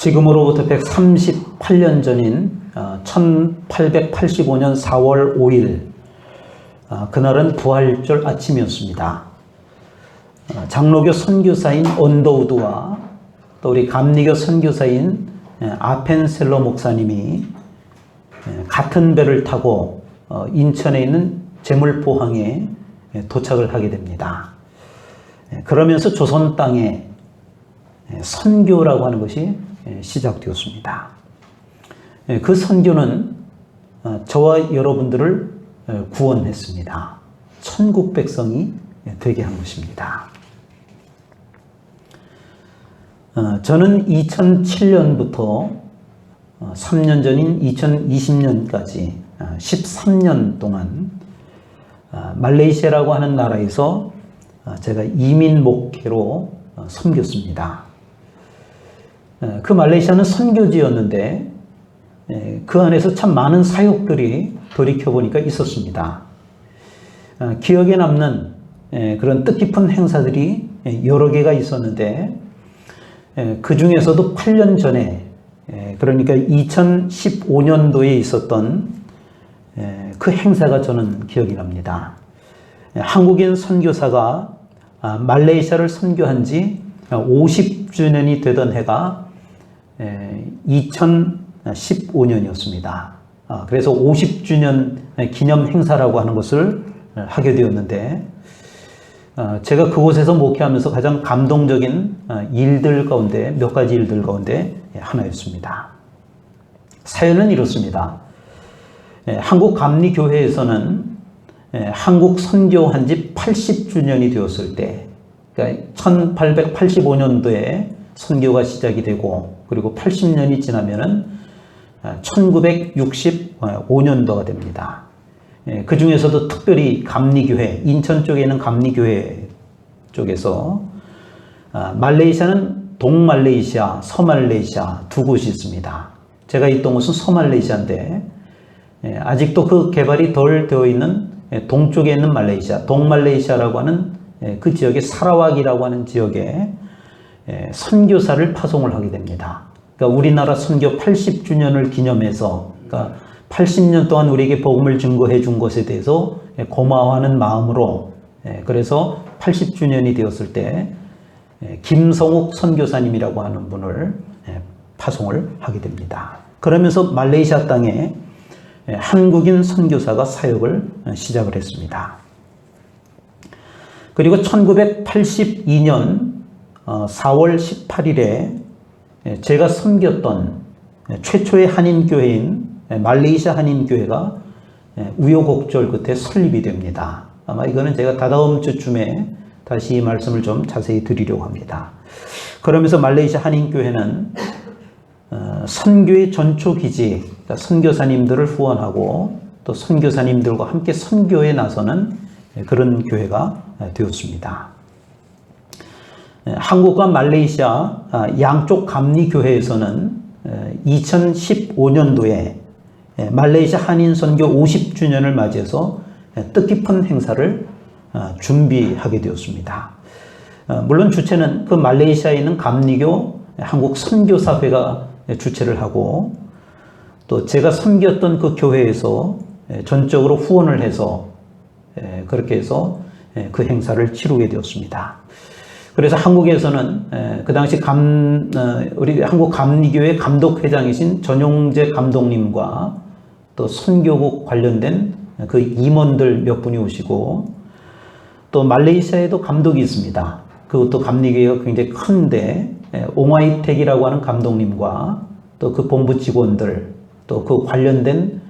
지금으로부터 138년 전인 1885년 4월 5일 그날은 부활절 아침이었습니다. 장로교 선교사인 언더우드와 또 우리 감리교 선교사인 아펜셀러 목사님이 같은 배를 타고 인천에 있는 제물포항에 도착을 하게 됩니다. 그러면서 조선 땅에 선교라고 하는 것이 시작되었습니다. 그 선교는 저와 여러분들을 구원했습니다. 천국 백성이 되게 한 것입니다. 저는 2007년부터 3년 전인 2020년까지 13년 동안 말레이시아라고 하는 나라에서 제가 이민 목회로 섬겼습니다. 그 말레이시아는 선교지였는데 그 안에서 참 많은 사역들이 돌이켜보니까 있었습니다. 기억에 남는 그런 뜻깊은 행사들이 여러 개가 있었는데 그 중에서도 8년 전에 그러니까 2015년도에 있었던 그 행사가 저는 기억이 납니다. 한국인 선교사가 말레이시아를 선교한 지 50주년이 되던 해가 2015년이었습니다. 그래서 50주년 기념 행사라고 하는 것을 하게 되었는데 제가 그곳에서 목회하면서 가장 감동적인 일들 가운데 몇 가지 일들 가운데 하나였습니다. 사연은 이렇습니다. 한국 감리교회에서는 한국 선교한 지 80주년이 되었을 때 그러니까 1885년도에 선교가 시작이 되고 그리고 80년이 지나면은 1965년도가 됩니다. 그 중에서도 특별히 감리교회, 인천 쪽에 있는 감리교회 쪽에서 말레이시아는 동말레이시아, 서말레이시아 두 곳이 있습니다. 제가 있던 곳은 서말레이시아인데 아직도 그 개발이 덜 되어 있는 동쪽에 있는 말레이시아, 동말레이시아라고 하는 그 지역의 사라왁이라고 하는 지역에 선교사를 파송을 하게 됩니다. 그러니까 우리나라 선교 80주년을 기념해서 그러니까 80년 동안 우리에게 복음을 증거해 준 것에 대해서 고마워하는 마음으로 그래서 80주년이 되었을 때 김성욱 선교사님이라고 하는 분을 파송을 하게 됩니다. 그러면서 말레이시아 땅에 한국인 선교사가 사역을 시작을 했습니다. 그리고 1982년 4월 18일에 제가 섬겼던 최초의 한인교회인 말레이시아 한인교회가 우여곡절 끝에 설립이 됩니다. 아마 이거는 제가 다다음 주쯤에 다시 이 말씀을 좀 자세히 드리려고 합니다. 그러면서 말레이시아 한인교회는 선교의 전초기지, 그러니까 선교사님들을 후원하고 또 선교사님들과 함께 선교에 나서는 그런 교회가 되었습니다. 한국과 말레이시아 양쪽 감리교회에서는 2015년도에 말레이시아 한인선교 50주년을 맞이해서 뜻깊은 행사를 준비하게 되었습니다. 물론 주체는 그 말레이시아에 있는 감리교 한국 선교사회가 주체를 하고 또 제가 섬겼던 그 교회에서 전적으로 후원을 해서 그렇게 해서 그 행사를 치르게 되었습니다. 그래서 한국에서는 그 당시 우리 한국 감리교회 감독회장이신 전용재 감독님과 또 선교국 관련된 그 임원들 몇 분이 오시고 또 말레이시아에도 감독이 있습니다. 그것도 감리교회가 굉장히 큰데 옹화이택이라고 하는 감독님과 또 그 본부 직원들 또 그 관련된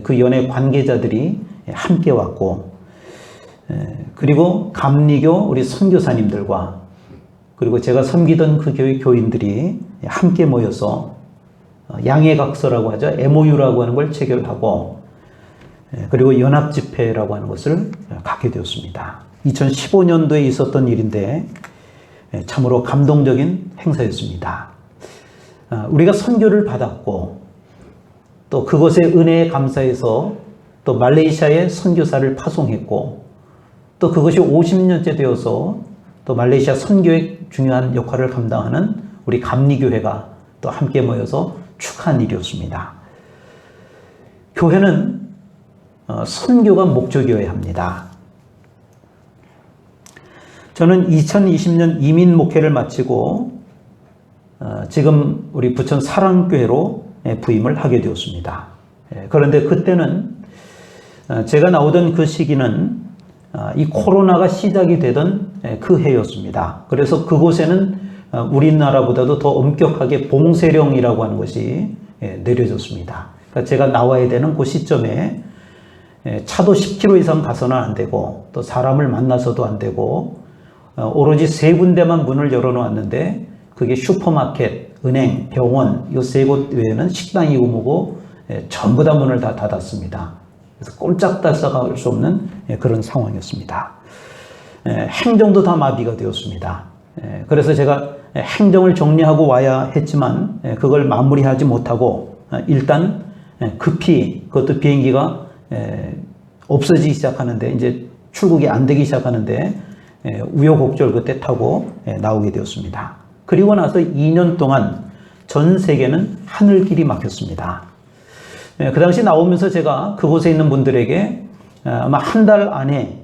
그 연예 관계자들이 함께 왔고 그리고 감리교 우리 선교사님들과 그리고 제가 섬기던 그 교회 교인들이 함께 모여서 양해각서라고 하죠. MOU라고 하는 걸 체결하고 그리고 연합집회라고 하는 것을 갖게 되었습니다. 2015년도에 있었던 일인데 참으로 감동적인 행사였습니다. 우리가 선교를 받았고 또 그것의 은혜에 감사해서 또 말레이시아에 선교사를 파송했고 또 그것이 50년째 되어서 또 말레이시아 선교의 중요한 역할을 감당하는 우리 감리교회가 또 함께 모여서 축하한 일이었습니다. 교회는 선교가 목적이어야 합니다. 저는 2020년 이민 목회를 마치고 지금 우리 부천 사랑교회로 부임을 하게 되었습니다. 그런데 그때는 제가 나오던 그 시기는 이 코로나가 시작이 되던 그 해였습니다. 그래서 그곳에는 우리나라보다도 더 엄격하게 봉쇄령이라고 하는 것이 내려졌습니다. 그러니까 제가 나와야 되는 그 시점에 차도 10km 이상 가서는 안 되고 또 사람을 만나서도 안 되고 오로지 3군데만 문을 열어놓았는데 그게 슈퍼마켓, 은행, 병원 이 3곳 외에는 식당이고 뭐고 전부 다 문을 다 닫았습니다. 그래서 꼼짝달싹할 수 없는 그런 상황이었습니다. 행정도 다 마비가 되었습니다. 그래서 제가 행정을 정리하고 와야 했지만 그걸 마무리하지 못하고 일단 급히 그것도 비행기가 없어지기 시작하는데 이제 출국이 안 되기 시작하는데 우여곡절 그때 타고 나오게 되었습니다. 그리고 나서 2년 동안 전 세계는 하늘길이 막혔습니다. 그 당시 나오면서 제가 그곳에 있는 분들에게 아마 한 달 안에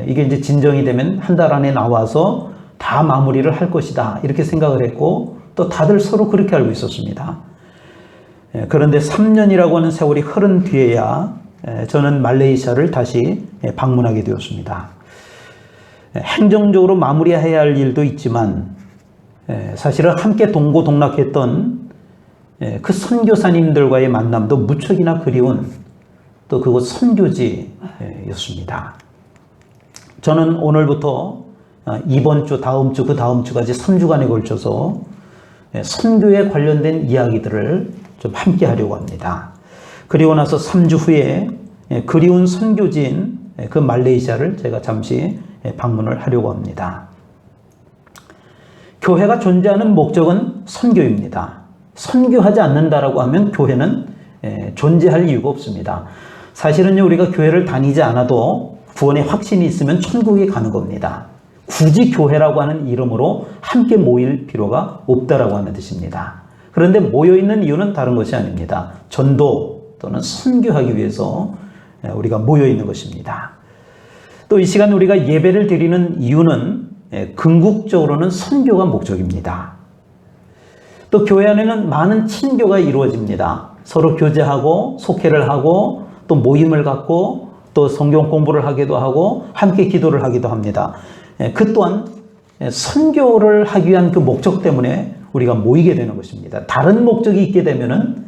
이게 이제 진정이 되면 한 달 안에 나와서 다 마무리를 할 것이다 이렇게 생각을 했고 또 다들 서로 그렇게 알고 있었습니다. 그런데 3년이라고 하는 세월이 흐른 뒤에야 저는 말레이시아를 다시 방문하게 되었습니다. 행정적으로 마무리해야 할 일도 있지만 사실은 함께 동고동락했던 그 선교사님들과의 만남도 무척이나 그리운 또 그곳 선교지였습니다. 저는 오늘부터 이번 주, 다음 주, 그 다음 주까지 3주간에 걸쳐서 선교에 관련된 이야기들을 좀 함께 하려고 합니다. 그리고 나서 3주 후에 그리운 선교지인 그 말레이시아를 제가 잠시 방문을 하려고 합니다. 교회가 존재하는 목적은 선교입니다. 선교하지 않는다라고 하면 교회는 존재할 이유가 없습니다. 사실은요, 우리가 교회를 다니지 않아도 구원의 확신이 있으면 천국에 가는 겁니다. 굳이 교회라고 하는 이름으로 함께 모일 필요가 없다라고 하는 뜻입니다. 그런데 모여있는 이유는 다른 것이 아닙니다. 전도 또는 선교하기 위해서 우리가 모여있는 것입니다. 또 이 시간 우리가 예배를 드리는 이유는 궁극적으로는 선교가 목적입니다. 또 교회 안에는 많은 친교가 이루어집니다. 서로 교제하고 속회를 하고 또 모임을 갖고 또 성경 공부를 하기도 하고 함께 기도를 하기도 합니다. 그 또한 선교를 하기 위한 그 목적 때문에 우리가 모이게 되는 것입니다. 다른 목적이 있게 되면은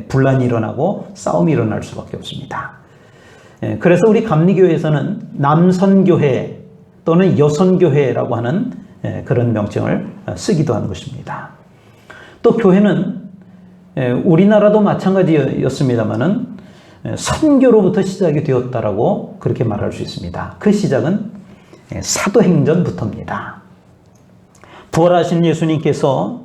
분란이 일어나고 싸움이 일어날 수밖에 없습니다. 그래서 우리 감리교회에서는 남선교회 또는 여선교회라고 하는 그런 명칭을 쓰기도 하는 것입니다. 또 교회는 우리나라도 마찬가지였습니다만은 선교로부터 시작이 되었다라고 그렇게 말할 수 있습니다. 그 시작은 사도행전부터입니다. 부활하신 예수님께서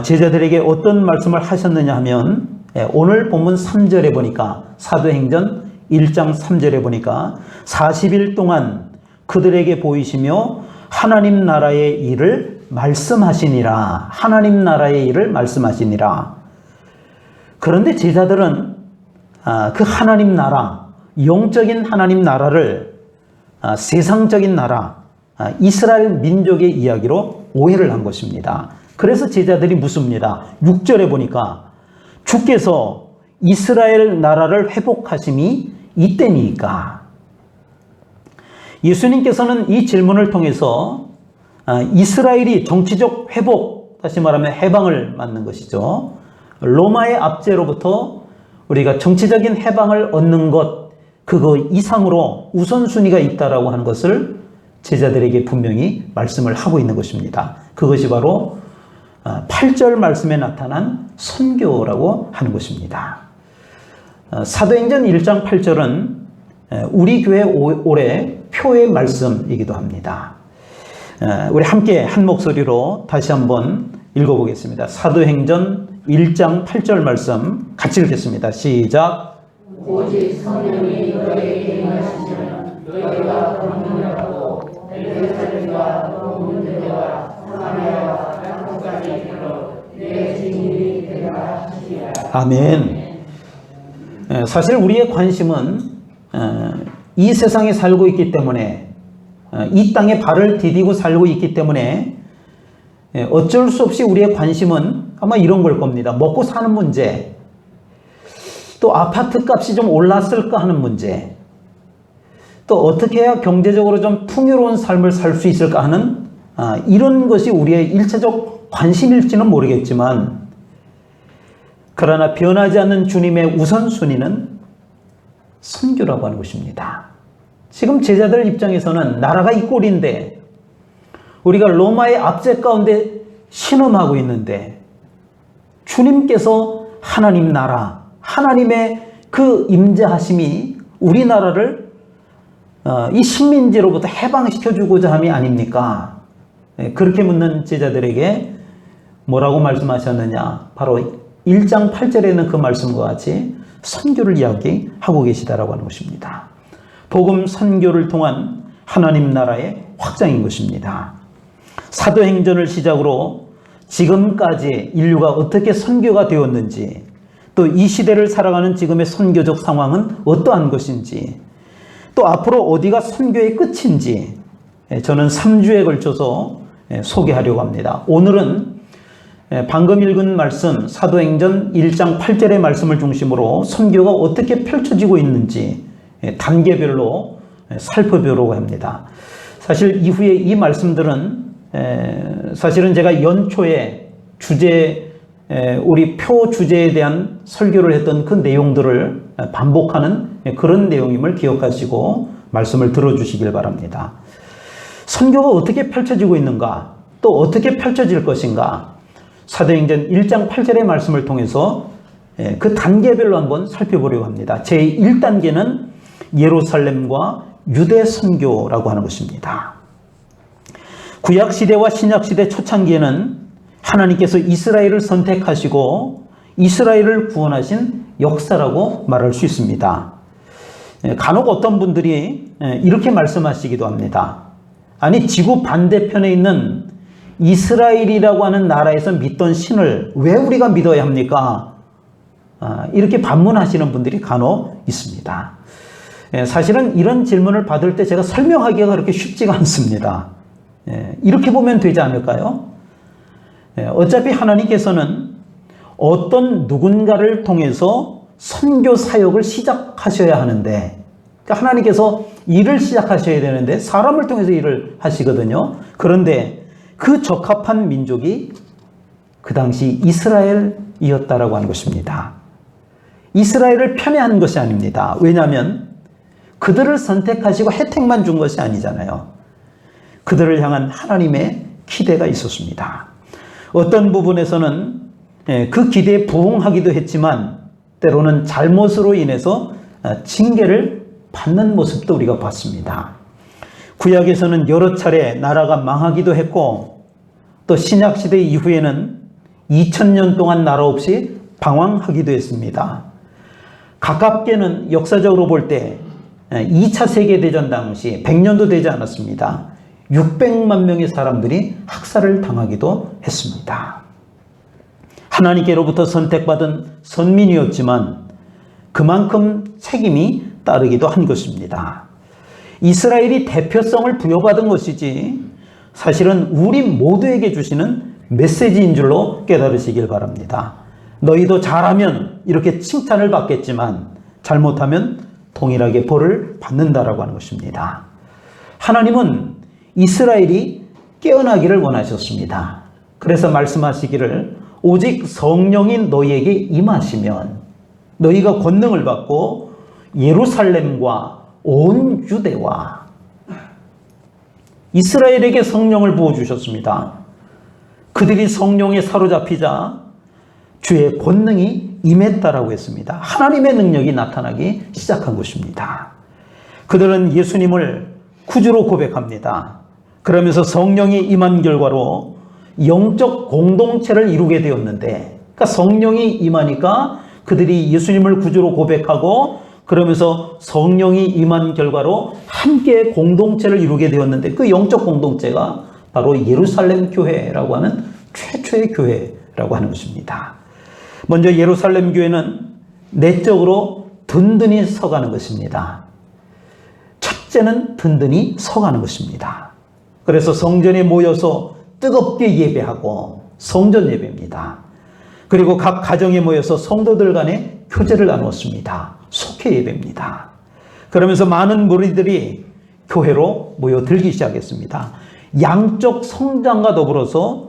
제자들에게 어떤 말씀을 하셨느냐 하면 오늘 본문 3절에 보니까 사도행전 1장 3절에 보니까 40일 동안 그들에게 보이시며 하나님 나라의 일을 말씀하시니라. 하나님 나라의 일을 말씀하시니라. 그런데 제자들은 그 하나님 나라, 영적인 하나님 나라를 세상적인 나라, 이스라엘 민족의 이야기로 오해를 한 것입니다. 그래서 제자들이 묻습니다. 6절에 보니까 주께서 이스라엘 나라를 회복하심이 이때니까. 예수님께서는 이 질문을 통해서 이스라엘이 정치적 회복, 다시 말하면 해방을 맞는 것이죠. 로마의 압제로부터 우리가 정치적인 해방을 얻는 것, 그거 이상으로 우선순위가 있다라고 하는 것을 제자들에게 분명히 말씀을 하고 있는 것입니다. 그것이 바로 8절 말씀에 나타난 선교라고 하는 것입니다. 사도행전 1장 8절은 우리 교회 올해 표의 말씀이기도 합니다. 우리 함께 한 목소리로 다시 한번 읽어보겠습니다. 사도행전 1장 8절 말씀 같이 읽겠습니다. 시작. 오직 성령이 너희에게 임하시면 너희가 권능을 예루살렘과 온 유대와 사마리아와 땅끝까지 이르러 내 증인이 아멘. 사실 우리의 관심은 이 세상에 살고 있기 때문에, 이 땅에 발을 디디고 살고 있기 때문에 어쩔 수 없이 우리의 관심은 아마 이런 걸 겁니다. 먹고 사는 문제, 또 아파트 값이 좀 올랐을까 하는 문제, 또 어떻게 해야 경제적으로 좀 풍요로운 삶을 살 수 있을까 하는 이런 것이 우리의 일차적 관심일지는 모르겠지만, 그러나 변하지 않는 주님의 우선순위는 선교라고 하는 것입니다. 지금 제자들 입장에서는 나라가 이 꼴인데, 우리가 로마의 압제 가운데 신음하고 있는데, 주님께서 하나님 나라, 하나님의 그 임재하심이 우리나라를 이 식민지로부터 해방시켜주고자 함이 아닙니까? 그렇게 묻는 제자들에게 뭐라고 말씀하셨느냐? 바로 1장 8절에는 그 말씀과 같이 선교를 이야기하고 계시다라고 하는 것입니다. 복음 선교를 통한 하나님 나라의 확장인 것입니다. 사도행전을 시작으로 지금까지 인류가 어떻게 선교가 되었는지, 또 이 시대를 살아가는 지금의 선교적 상황은 어떠한 것인지, 또 앞으로 어디가 선교의 끝인지 저는 3주에 걸쳐서 소개하려고 합니다. 오늘은 방금 읽은 말씀 사도행전 1장 8절의 말씀을 중심으로 선교가 어떻게 펼쳐지고 있는지 단계별로 살펴보려고 합니다. 사실 이후에 이 말씀들은 사실은 제가 연초에 우리 표 주제에 대한 설교를 했던 그 내용들을 반복하는 그런 내용임을 기억하시고 말씀을 들어주시길 바랍니다. 선교가 어떻게 펼쳐지고 있는가, 또 어떻게 펼쳐질 것인가, 사도행전 1장 8절의 말씀을 통해서 그 단계별로 한번 살펴보려고 합니다. 제1단계는 예루살렘과 유대 선교라고 하는 것입니다. 구약시대와 신약시대 초창기에는 하나님께서 이스라엘을 선택하시고 이스라엘을 구원하신 역사라고 말할 수 있습니다. 간혹 어떤 분들이 이렇게 말씀하시기도 합니다. 아니, 지구 반대편에 있는 이스라엘이라고 하는 나라에서 믿던 신을 왜 우리가 믿어야 합니까? 이렇게 반문하시는 분들이 간혹 있습니다. 사실은 이런 질문을 받을 때 제가 설명하기가 그렇게 쉽지가 않습니다. 이렇게 보면 되지 않을까요? 어차피 하나님께서는 어떤 누군가를 통해서 선교 사역을 시작하셔야 하는데, 그러니까 하나님께서 일을 시작하셔야 되는데 사람을 통해서 일을 하시거든요. 그런데 그 적합한 민족이 그 당시 이스라엘이었다라고 하는 것입니다. 이스라엘을 편애한 것이 아닙니다. 왜냐하면 그들을 선택하시고 혜택만 준 것이 아니잖아요. 그들을 향한 하나님의 기대가 있었습니다. 어떤 부분에서는 그 기대에 부응하기도 했지만 때로는 잘못으로 인해서 징계를 받는 모습도 우리가 봤습니다. 구약에서는 여러 차례 나라가 망하기도 했고, 또 신약시대 이후에는 2000년 동안 나라 없이 방황하기도 했습니다. 가깝게는 역사적으로 볼 때 2차 세계대전 당시 100년도 되지 않았습니다. 600만 명의 사람들이 학살을 당하기도 했습니다. 하나님께로부터 선택받은 선민이었지만 그만큼 책임이 따르기도 한 것입니다. 이스라엘이 대표성을 부여받은 것이지 사실은 우리 모두에게 주시는 메시지인 줄로 깨달으시길 바랍니다. 너희도 잘하면 이렇게 칭찬을 받겠지만 잘못하면 동일하게 벌을 받는다라고 하는 것입니다. 하나님은 이스라엘이 깨어나기를 원하셨습니다. 그래서 말씀하시기를 오직 성령이 너희에게 임하시면 너희가 권능을 받고 예루살렘과 온 유대와, 이스라엘에게 성령을 부어주셨습니다. 그들이 성령에 사로잡히자 주의 권능이 임했다라고 했습니다. 하나님의 능력이 나타나기 시작한 것입니다. 그들은 예수님을 구주로 고백합니다. 그러면서 성령이 임한 결과로 영적 공동체를 이루게 되었는데, 그러니까 성령이 임하니까 그들이 예수님을 구주로 고백하고 그러면서 성령이 임한 결과로 함께 공동체를 이루게 되었는데, 그 영적 공동체가 바로 예루살렘 교회라고 하는 최초의 교회라고 하는 것입니다. 먼저 예루살렘 교회는 내적으로 든든히 서가는 것입니다. 첫째는 든든히 서가는 것입니다. 그래서 성전에 모여서 뜨겁게 예배하고 성전 예배입니다. 그리고 각 가정에 모여서 성도들 간에 교제를 나누었습니다. 속회 예배입니다. 그러면서 많은 무리들이 교회로 모여들기 시작했습니다. 양적 성장과 더불어서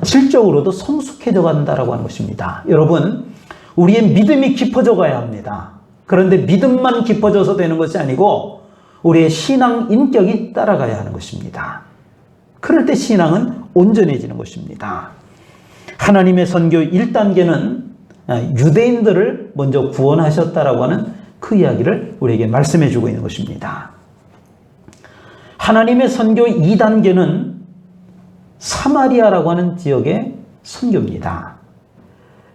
질적으로도 성숙해져 간다라고 하는 것입니다. 여러분, 우리의 믿음이 깊어져 가야 합니다. 그런데 믿음만 깊어져서 되는 것이 아니고 우리의 신앙 인격이 따라가야 하는 것입니다. 그럴 때 신앙은 온전해지는 것입니다. 하나님의 선교 1단계는 유대인들을 먼저 구원하셨다라고 하는 그 이야기를 우리에게 말씀해 주고 있는 것입니다. 하나님의 선교 2단계는 사마리아라고 하는 지역의 선교입니다.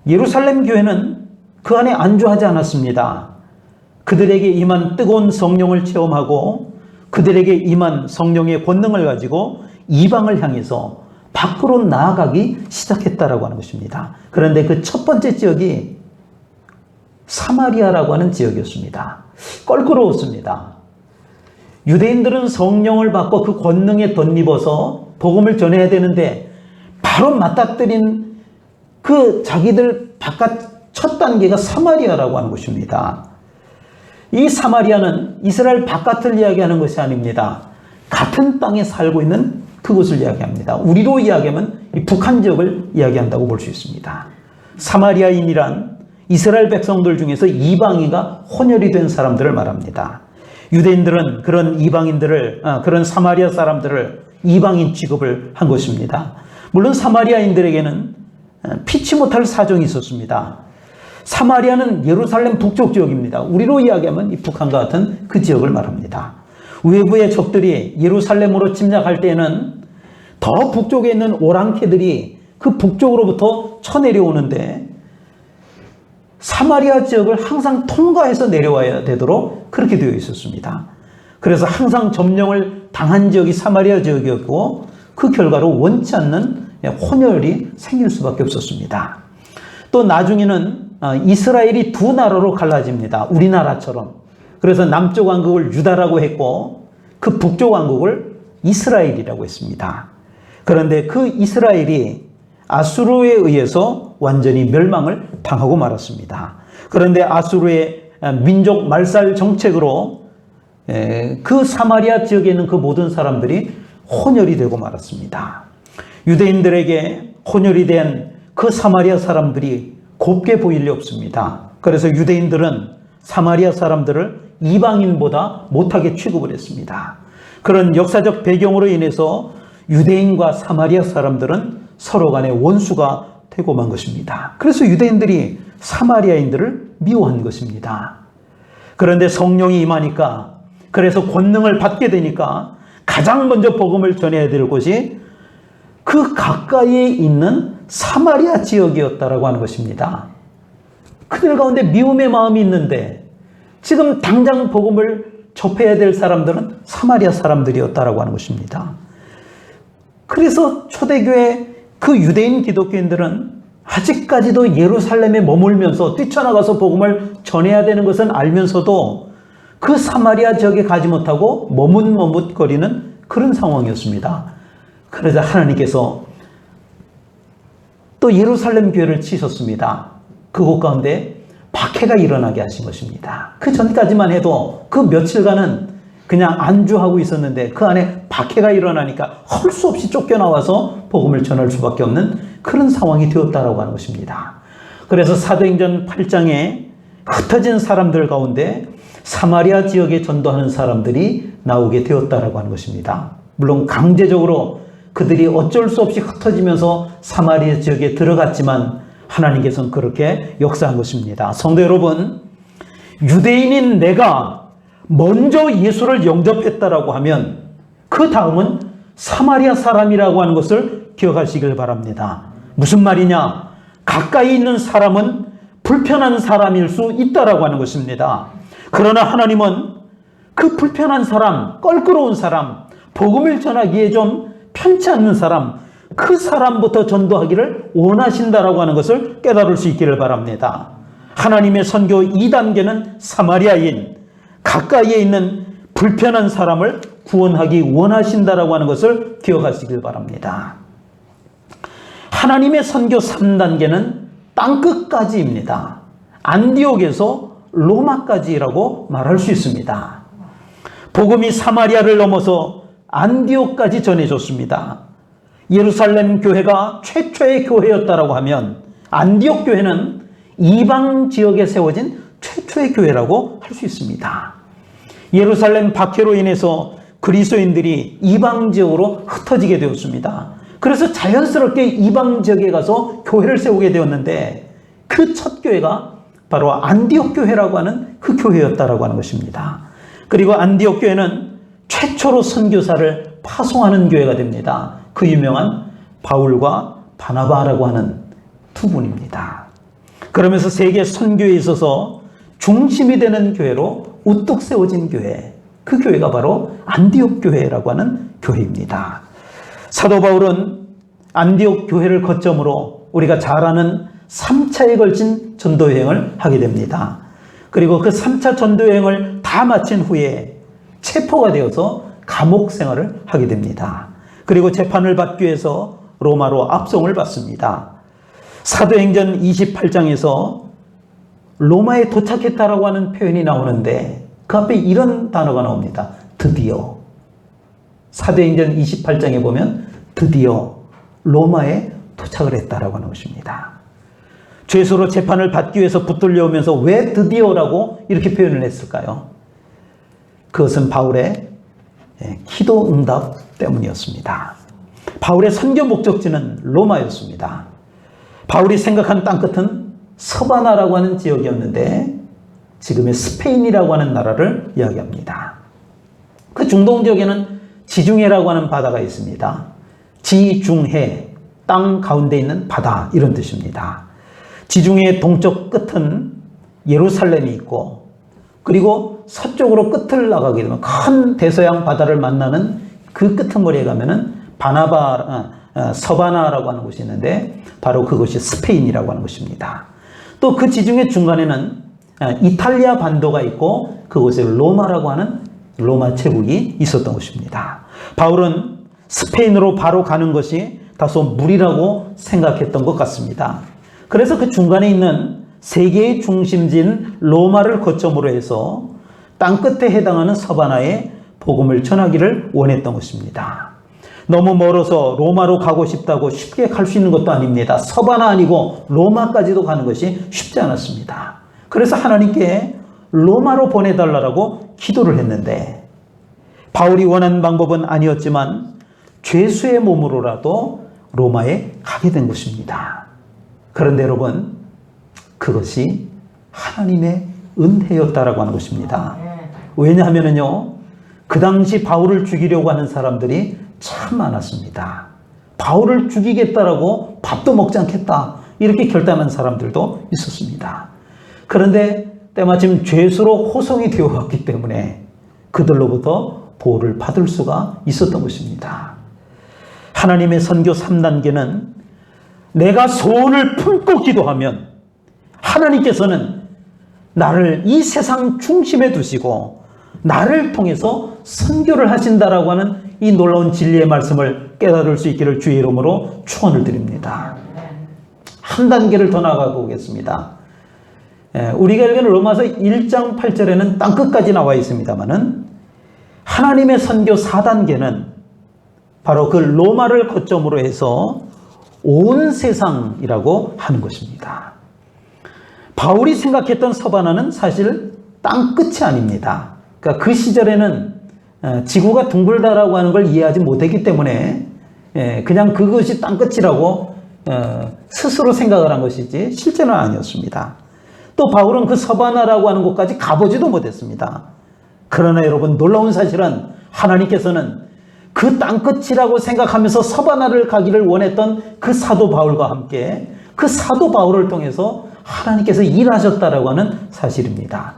예루살렘 교회는 그 안에 안주하지 않았습니다. 그들에게 임한 뜨거운 성령을 체험하고 그들에게 임한 성령의 권능을 가지고 이방을 향해서 밖으로 나아가기 시작했다라고 하는 것입니다. 그런데 그 첫 번째 지역이 사마리아라고 하는 지역이었습니다. 껄끄러웠습니다. 유대인들은 성령을 받고 그 권능에 덧입어서 복음을 전해야 되는데 바로 맞닥뜨린 그 자기들 바깥 첫 단계가 사마리아라고 하는 것입니다. 이 사마리아는 이스라엘 바깥을 이야기하는 것이 아닙니다. 같은 땅에 살고 있는 그곳을 이야기합니다. 우리로 이야기하면 이 북한 지역을 이야기한다고 볼 수 있습니다. 사마리아인이란 이스라엘 백성들 중에서 이방인과 혼혈이 된 사람들을 말합니다. 유대인들은 그런 이방인들을, 그런 사마리아 사람들을 이방인 취급을 한 것입니다. 물론 사마리아인들에게는 피치 못할 사정이 있었습니다. 사마리아는 예루살렘 북쪽 지역입니다. 우리로 이야기하면 이 북한과 같은 그 지역을 말합니다. 외부의 적들이 예루살렘으로 침략할 때에는 더 북쪽에 있는 오랑캐들이 그 북쪽으로부터 쳐내려오는데 사마리아 지역을 항상 통과해서 내려와야 되도록 그렇게 되어 있었습니다. 그래서 항상 점령을 당한 지역이 사마리아 지역이었고 그 결과로 원치 않는 혼혈이 생길 수밖에 없었습니다. 또 나중에는 이스라엘이 두 나라로 갈라집니다. 우리나라처럼. 그래서 남쪽 왕국을 유다라고 했고 그 북쪽 왕국을 이스라엘이라고 했습니다. 그런데 그 이스라엘이 아수르에 의해서 완전히 멸망을 당하고 말았습니다. 그런데 아수르의 민족 말살 정책으로 그 사마리아 지역에 있는 그 모든 사람들이 혼혈이 되고 말았습니다. 유대인들에게 혼혈이 된 그 사마리아 사람들이 곱게 보일 리 없습니다. 그래서 유대인들은 사마리아 사람들을 이방인보다 못하게 취급을 했습니다. 그런 역사적 배경으로 인해서 유대인과 사마리아 사람들은 서로 간의 원수가 되고 만 것입니다. 그래서 유대인들이 사마리아인들을 미워한 것입니다. 그런데 성령이 임하니까, 그래서 권능을 받게 되니까 가장 먼저 복음을 전해야 될 곳이 그 가까이에 있는 사마리아 지역이었다라고 하는 것입니다. 그들 가운데 미움의 마음이 있는데 지금 당장 복음을 접해야 될 사람들은 사마리아 사람들이었다라고 하는 것입니다. 그래서 초대교회 그 유대인 기독교인들은 아직까지도 예루살렘에 머물면서 뛰쳐나가서 복음을 전해야 되는 것은 알면서도 그 사마리아 지역에 가지 못하고 머뭇머뭇거리는 그런 상황이었습니다. 그러자 하나님께서 또 예루살렘 교회를 치셨습니다. 그곳 가운데 박해가 일어나게 하신 것입니다. 그 전까지만 해도 그 며칠간은 그냥 안주하고 있었는데 그 안에 박해가 일어나니까 할 수 없이 쫓겨나와서 복음을 전할 수밖에 없는 그런 상황이 되었다라고 하는 것입니다. 그래서 사도행전 8장에 흩어진 사람들 가운데 사마리아 지역에 전도하는 사람들이 나오게 되었다라고 하는 것입니다. 물론 강제적으로 그들이 어쩔 수 없이 흩어지면서 사마리아 지역에 들어갔지만 하나님께서는 그렇게 역사한 것입니다. 성도 여러분, 유대인인 내가 먼저 예수를 영접했다라고 하면 그 다음은 사마리아 사람이라고 하는 것을 기억하시길 바랍니다. 무슨 말이냐? 가까이 있는 사람은 불편한 사람일 수 있다라고 하는 것입니다. 그러나 하나님은 그 불편한 사람, 껄끄러운 사람, 복음을 전하기에 좀 편치 않는 사람, 그 사람부터 전도하기를 원하신다라고 하는 것을 깨달을 수 있기를 바랍니다. 하나님의 선교 2단계는 사마리아인, 가까이에 있는 불편한 사람을 구원하기 원하신다라고 하는 것을 기억하시길 바랍니다. 하나님의 선교 3단계는 땅끝까지입니다. 안디옥에서 로마까지라고 말할 수 있습니다. 복음이 사마리아를 넘어서 안디옥까지 전해졌습니다. 예루살렘 교회가 최초의 교회였다라고 하면 안디옥 교회는 이방 지역에 세워진 최초의 교회라고 할 수 있습니다. 예루살렘 박해로 인해서 그리스도인들이 이방 지역으로 흩어지게 되었습니다. 그래서 자연스럽게 이방 지역에 가서 교회를 세우게 되었는데 그 첫 교회가 바로 안디옥 교회라고 하는 그 교회였다라고 하는 것입니다. 그리고 안디옥 교회는 최초로 선교사를 파송하는 교회가 됩니다. 그 유명한 바울과 바나바라고 하는 두 분입니다. 그러면서 세계 선교에 있어서 중심이 되는 교회로 우뚝 세워진 교회, 그 교회가 바로 안디옥 교회라고 하는 교회입니다. 사도 바울은 안디옥 교회를 거점으로 우리가 잘 아는 3차에 걸친 전도여행을 하게 됩니다. 그리고 그 3차 전도여행을 다 마친 후에 체포가 되어서 감옥 생활을 하게 됩니다. 그리고 재판을 받기 위해서 로마로 압송을 받습니다. 사도행전 28장에서 로마에 도착했다라고 하는 표현이 나오는데 그 앞에 이런 단어가 나옵니다. 드디어. 사도행전 28장에 보면 드디어 로마에 도착을 했다라고 하는 것입니다. 죄수로 재판을 받기 위해서 붙들려오면서 왜 드디어라고 이렇게 표현을 했을까요? 그것은 바울의 기도 응답 때문이었습니다. 바울의 선교 목적지는 로마였습니다. 바울이 생각한 땅끝은 서바나라고 하는 지역이었는데 지금의 스페인이라고 하는 나라를 이야기합니다. 그 중동 지역에는 지중해라고 하는 바다가 있습니다. 지중해, 땅 가운데 있는 바다 이런 뜻입니다. 지중해의 동쪽 끝은 예루살렘이 있고 그리고 서쪽으로 끝을 나가게 되면 큰 대서양 바다를 만나는 그 끄트머리에 가면은 서바나라고 하는 곳이 있는데 바로 그것이 스페인이라고 하는 것입니다. 또 그 지중해 중간에는 이탈리아 반도가 있고 그곳에 로마라고 하는 로마 제국이 있었던 것입니다. 바울은 스페인으로 바로 가는 것이 다소 무리라고 생각했던 것 같습니다. 그래서 그 중간에 있는 세계의 중심지인 로마를 거점으로 해서 땅끝에 해당하는 서바나에 복음을 전하기를 원했던 것입니다. 너무 멀어서 로마로 가고 싶다고 쉽게 갈 수 있는 것도 아닙니다. 서바나 아니고 로마까지도 가는 것이 쉽지 않았습니다. 그래서 하나님께 로마로 보내달라고 기도를 했는데 바울이 원하는 방법은 아니었지만 죄수의 몸으로라도 로마에 가게 된 것입니다. 그런데 여러분 그것이 하나님의 은혜였다라고 하는 것입니다. 왜냐하면요 그 당시 바울을 죽이려고 하는 사람들이 참 많았습니다. 바울을 죽이겠다라고 밥도 먹지 않겠다 이렇게 결단한 사람들도 있었습니다. 그런데 때마침 죄수로 호송이 되어 왔기 때문에 그들로부터 보호를 받을 수가 있었던 것입니다. 하나님의 선교 3단계는 내가 소원을 품고 기도하면 하나님께서는 나를 이 세상 중심에 두시고 나를 통해서 선교를 하신다라고 하는 이 놀라운 진리의 말씀을 깨달을 수 있기를 주의 이름으로 축원을 드립니다. 한 단계를 더 나아가 보겠습니다. 우리가 읽은 로마서 1장 8절에는 땅끝까지 나와 있습니다만은 하나님의 선교 4단계는 바로 그 로마를 거점으로 해서 온 세상이라고 하는 것입니다. 바울이 생각했던 서바나는 사실 땅끝이 아닙니다. 그러니까 그 시절에는 지구가 둥글다라고 하는 걸 이해하지 못했기 때문에 그냥 그것이 땅끝이라고 스스로 생각을 한 것이지 실제는 아니었습니다. 또 바울은 그 서바나라고 하는 곳까지 가보지도 못했습니다. 그러나 여러분 놀라운 사실은 하나님께서는 그 땅끝이라고 생각하면서 서바나를 가기를 원했던 그 사도 바울과 함께 그 사도 바울을 통해서 하나님께서 일하셨다라고 하는 사실입니다.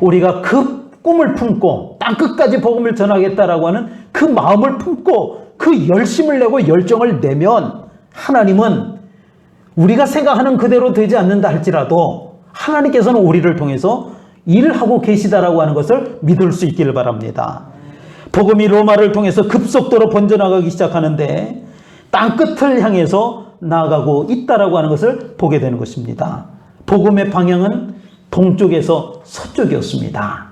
우리가 그 꿈을 품고 땅끝까지 복음을 전하겠다라고 하는 그 마음을 품고 그 열심을 내고 열정을 내면 하나님은 우리가 생각하는 그대로 되지 않는다 할지라도 하나님께서는 우리를 통해서 일을 하고 계시다라고 하는 것을 믿을 수 있기를 바랍니다. 복음이 로마를 통해서 급속도로 번져나가기 시작하는데 땅끝을 향해서 나아가고 있다라고 하는 것을 보게 되는 것입니다. 복음의 방향은 동쪽에서 서쪽이었습니다.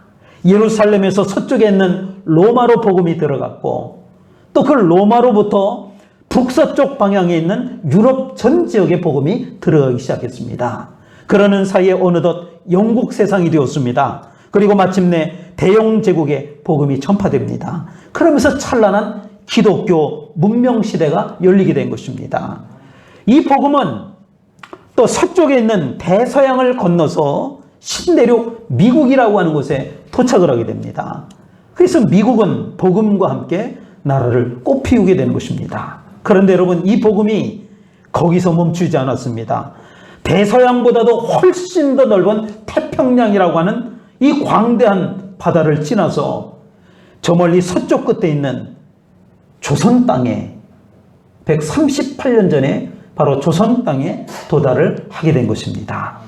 예루살렘에서 서쪽에 있는 로마로 복음이 들어갔고 또 그 로마로부터 북서쪽 방향에 있는 유럽 전 지역에 복음이 들어가기 시작했습니다. 그러는 사이에 어느덧 영국 세상이 되었습니다. 그리고 마침내 대영 제국에 복음이 전파됩니다. 그러면서 찬란한 기독교 문명 시대가 열리게 된 것입니다. 이 복음은 또 서쪽에 있는 대서양을 건너서 신대륙 미국이라고 하는 곳에 도착을 하게 됩니다. 그래서 미국은 복음과 함께 나라를 꽃피우게 되는 것입니다. 그런데 여러분, 이 복음이 거기서 멈추지 않았습니다. 대서양보다도 훨씬 더 넓은 태평양이라고 하는 이 광대한 바다를 지나서 저 멀리 서쪽 끝에 있는 조선 땅에 138년 전에 바로 조선 땅에 도달을 하게 된 것입니다.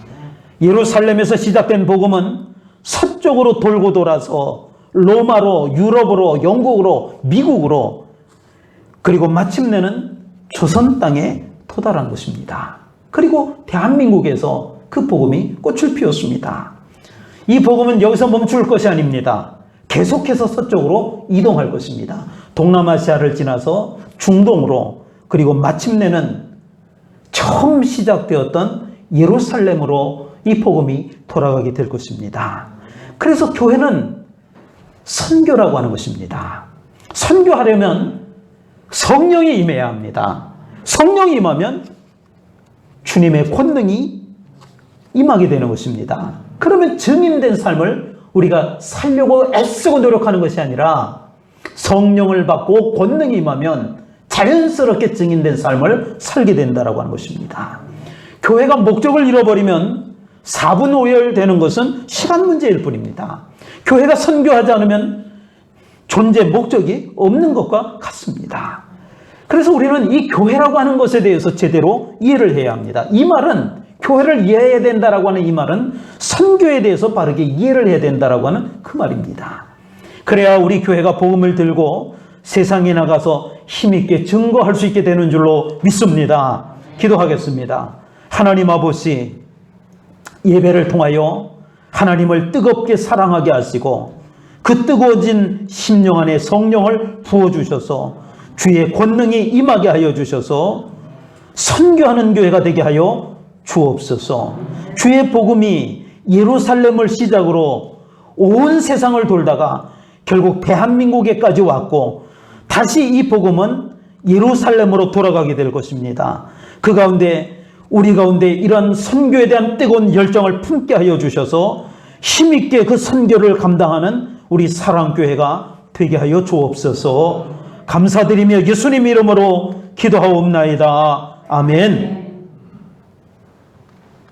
예루살렘에서 시작된 복음은 서쪽으로 돌고 돌아서 로마로, 유럽으로, 영국으로, 미국으로, 그리고 마침내는 조선 땅에 도달한 것입니다. 그리고 대한민국에서 그 복음이 꽃을 피웠습니다. 이 복음은 여기서 멈출 것이 아닙니다. 계속해서 서쪽으로 이동할 것입니다. 동남아시아를 지나서 중동으로, 그리고 마침내는 처음 시작되었던 예루살렘으로 이 복음이 돌아가게 될 것입니다. 그래서 교회는 선교라고 하는 것입니다. 선교하려면 성령이 임해야 합니다. 성령이 임하면 주님의 권능이 임하게 되는 것입니다. 그러면 증인된 삶을 우리가 살려고 애쓰고 노력하는 것이 아니라 성령을 받고 권능이 임하면 자연스럽게 증인된 삶을 살게 된다라고 하는 것입니다. 교회가 목적을 잃어버리면 사분오열되는 것은 시간 문제일 뿐입니다. 교회가 선교하지 않으면 존재 목적이 없는 것과 같습니다. 그래서 우리는 이 교회라고 하는 것에 대해서 제대로 이해를 해야 합니다. 이 말은, 교회를 이해해야 된다라고 하는 이 말은 선교에 대해서 바르게 이해를 해야 된다라고 하는 그 말입니다. 그래야 우리 교회가 복음을 들고 세상에 나가서 힘있게 증거할 수 있게 되는 줄로 믿습니다. 기도하겠습니다. 하나님 아버지, 예배를 통하여 하나님을 뜨겁게 사랑하게 하시고 그 뜨거워진 심령 안에 성령을 부어주셔서 주의 권능이 임하게 하여 주셔서 선교하는 교회가 되게 하여 주옵소서. 주의 복음이 예루살렘을 시작으로 온 세상을 돌다가 결국 대한민국에까지 왔고 다시 이 복음은 예루살렘으로 돌아가게 될 것입니다. 그 가운데 우리 가운데 이런 선교에 대한 뜨거운 열정을 품게 하여 주셔서 힘있게 그 선교를 감당하는 우리 사랑교회가 되게 하여 주옵소서. 감사드리며 예수님 이름으로 기도하옵나이다. 아멘.